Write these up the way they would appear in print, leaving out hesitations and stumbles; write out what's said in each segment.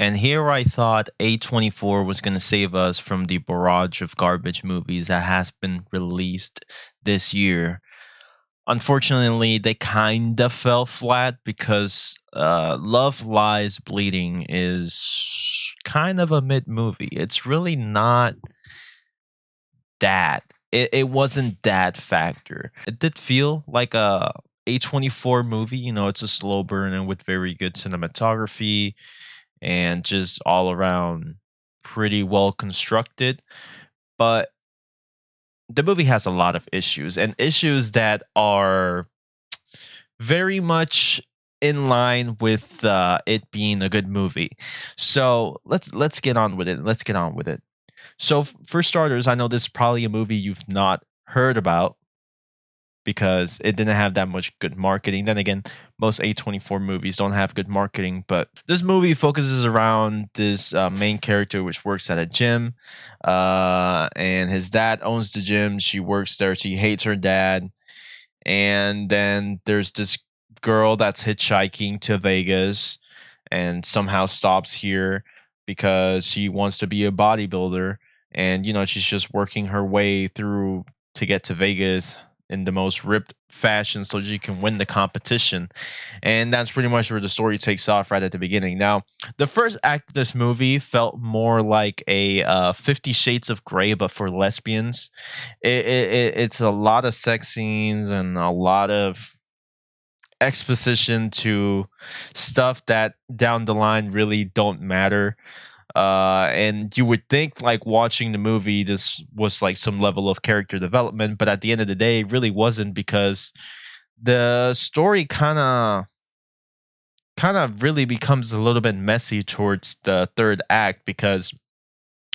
And here I thought A24 was going to save us from the barrage of garbage movies that has been released this year. Unfortunately, they kind of fell flat because Love Lies Bleeding is kind of a mid movie. It's really not that. It wasn't that factor. It did feel like a A24 movie. It's a slow burn and with very good cinematography and just all around pretty well constructed. But the movie has a lot of issues and issues that are very much in line with it being a good movie. So let's get on with it. Let's get on with it. So for starters, I know this is probably a movie you've not heard about because it didn't have that much good marketing. Then again, most A24 movies don't have good marketing, but this movie focuses around this main character which works at a gym, and his dad owns the gym. She works there. She hates her dad, and then there's this girl that's hitchhiking to Vegas and somehow stops here because she wants to be a bodybuilder, and she's just working her way through to get to Vegas in the most ripped fashion so she can win the competition. And that's pretty much where the story takes off right at the beginning. Now, the first act of this movie felt more like a 50 Shades of Grey, but for lesbians. It's a lot of sex scenes and a lot of exposition to stuff that down the line really don't matter. And you would think like watching the movie this was like some level of character development, but at the end of the day it really wasn't, because the story kind of really becomes a little bit messy towards the third act, because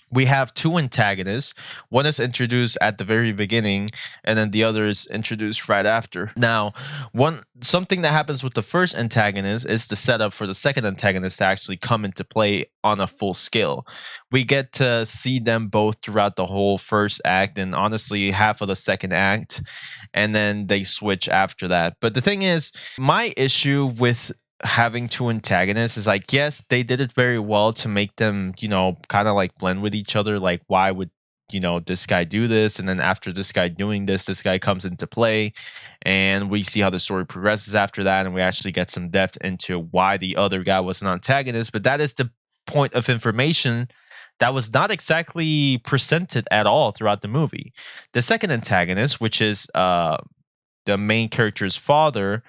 we have two antagonists. One is introduced at the very beginning, and then the other is introduced right after. Now, one something that happens with the first antagonist is the setup for the second antagonist to actually come into play on a full scale. We get to see them both throughout the whole first act and honestly half of the second act, and then they switch after that. But the thing is, my issue with having two antagonists is like, yes, they did it very well to make them, kind of like blend with each other. Like, why would this guy do this, and then after this guy doing this guy comes into play, and we see how the story progresses after that, and we actually get some depth into why the other guy was an antagonist. But that is the point of information that was not exactly presented at all throughout the movie. The second antagonist, which is the main character's father,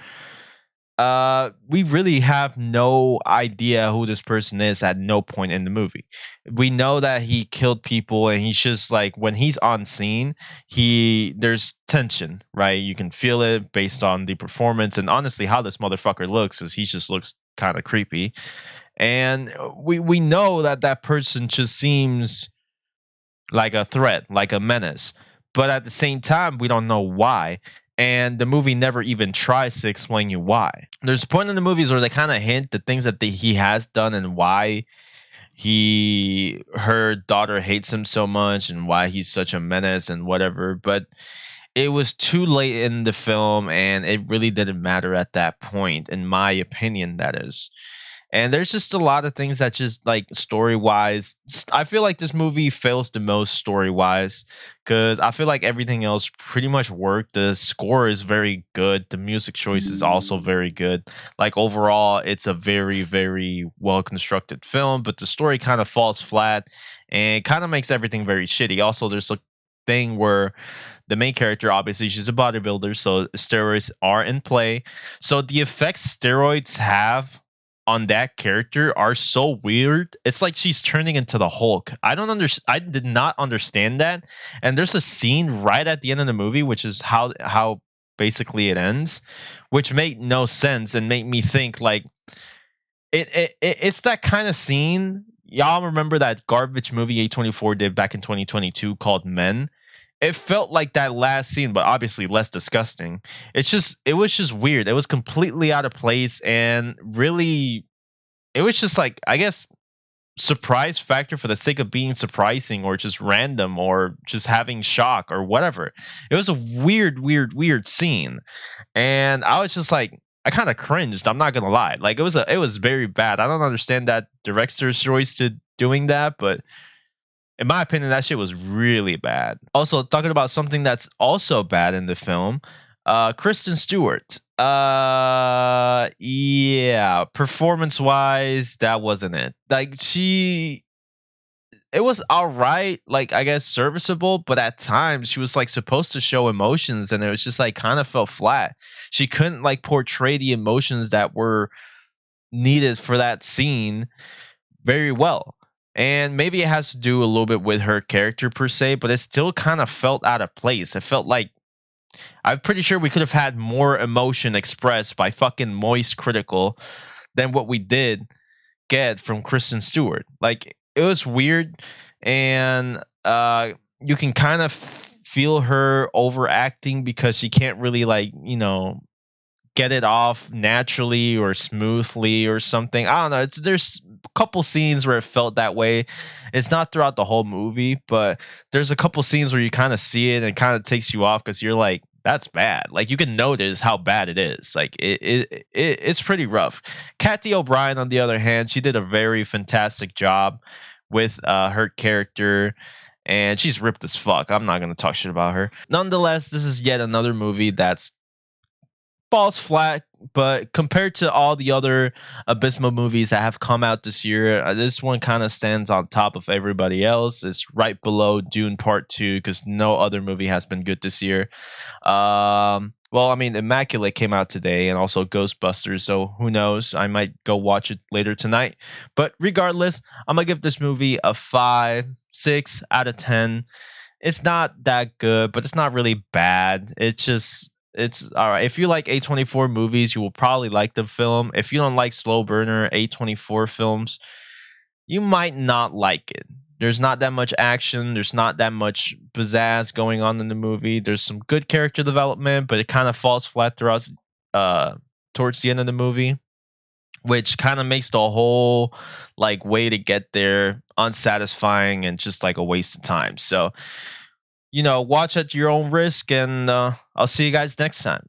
we really have no idea who this person is at no point in the movie. We know that he killed people, and he's just like, when he's on scene, there's tension, right? You can feel it based on the performance and honestly how this motherfucker looks, is he just looks kind of creepy. And we know that that person just seems like a threat, like a menace. But at the same time, we don't know why. And the movie never even tries to explain you why. There's a point in the movies where they kind of hint the things that he has done and why her daughter hates him so much and why he's such a menace and whatever. But it was too late in the film, and it really didn't matter at that point, in my opinion, that is. And there's just a lot of things that just like story wise, I feel like this movie fails the most story wise, because I feel like everything else pretty much worked. The score is very good. The music choice is also very good. Like overall, it's a very, very well constructed film, but the story kind of falls flat and kind of makes everything very shitty. Also, there's a thing where the main character, obviously she's a bodybuilder, so steroids are in play. So the effects steroids have on that character are so weird. It's like she's turning into the Hulk. I did not understand that. And there's a scene right at the end of the movie, which is how basically it ends, which made no sense and made me think like it's that kind of scene. Y'all remember that garbage movie A24 did back in 2022 called Men? It felt like that last scene, but obviously less disgusting. It was just weird. It was completely out of place, and really, it was just like, I guess, surprise factor for the sake of being surprising, or just random, or just having shock, or whatever. It was a weird, weird, weird scene, and I was just like, I kind of cringed. I'm not gonna lie. Like it was very bad. I don't understand that director's choice to doing that, but in my opinion, that shit was really bad. Also, talking about something that's also bad in the film, Kristen Stewart. Yeah, performance wise, that wasn't it. Like it was all right, like I guess serviceable, but at times she was like supposed to show emotions, and it was just like kind of felt flat. She couldn't like portray the emotions that were needed for that scene very well. And maybe it has to do a little bit with her character per se, but it still kind of felt out of place. It felt like I'm pretty sure we could have had more emotion expressed by fucking Moist Critical than what we did get from Kristen Stewart. Like it was weird, and you can kind of feel her overacting because she can't really like get it off naturally or smoothly or something. I don't know. There's a couple scenes where it felt that way. It's not throughout the whole movie, but there's a couple scenes where you kind of see it and it kind of takes you off because you're like, that's bad. Like you can notice how bad it is. Like it's pretty rough. Kathy O'Brien, on the other hand, she did a very fantastic job with her character. And she's ripped as fuck. I'm not gonna talk shit about her. Nonetheless, this is yet another movie that's falls flat, but compared to all the other abysmal movies that have come out this year, this one kind of stands on top of everybody else. It's right below Dune Part 2 because no other movie has been good this year. Well, I mean, Immaculate came out today and also Ghostbusters, so who knows? I might go watch it later tonight. But regardless, I'm going to give this movie a 5, 6 out of 10. It's not that good, but it's not really bad. It's all right. If you like A24 movies, you will probably like the film. If you don't like slow burner A24 films, you might not like it. There's not that much action. There's not that much pizzazz going on in the movie. There's some good character development, but it kind of falls flat throughout towards the end of the movie, which kind of makes the whole like way to get there unsatisfying and just like a waste of time. So watch at your own risk, and I'll see you guys next time.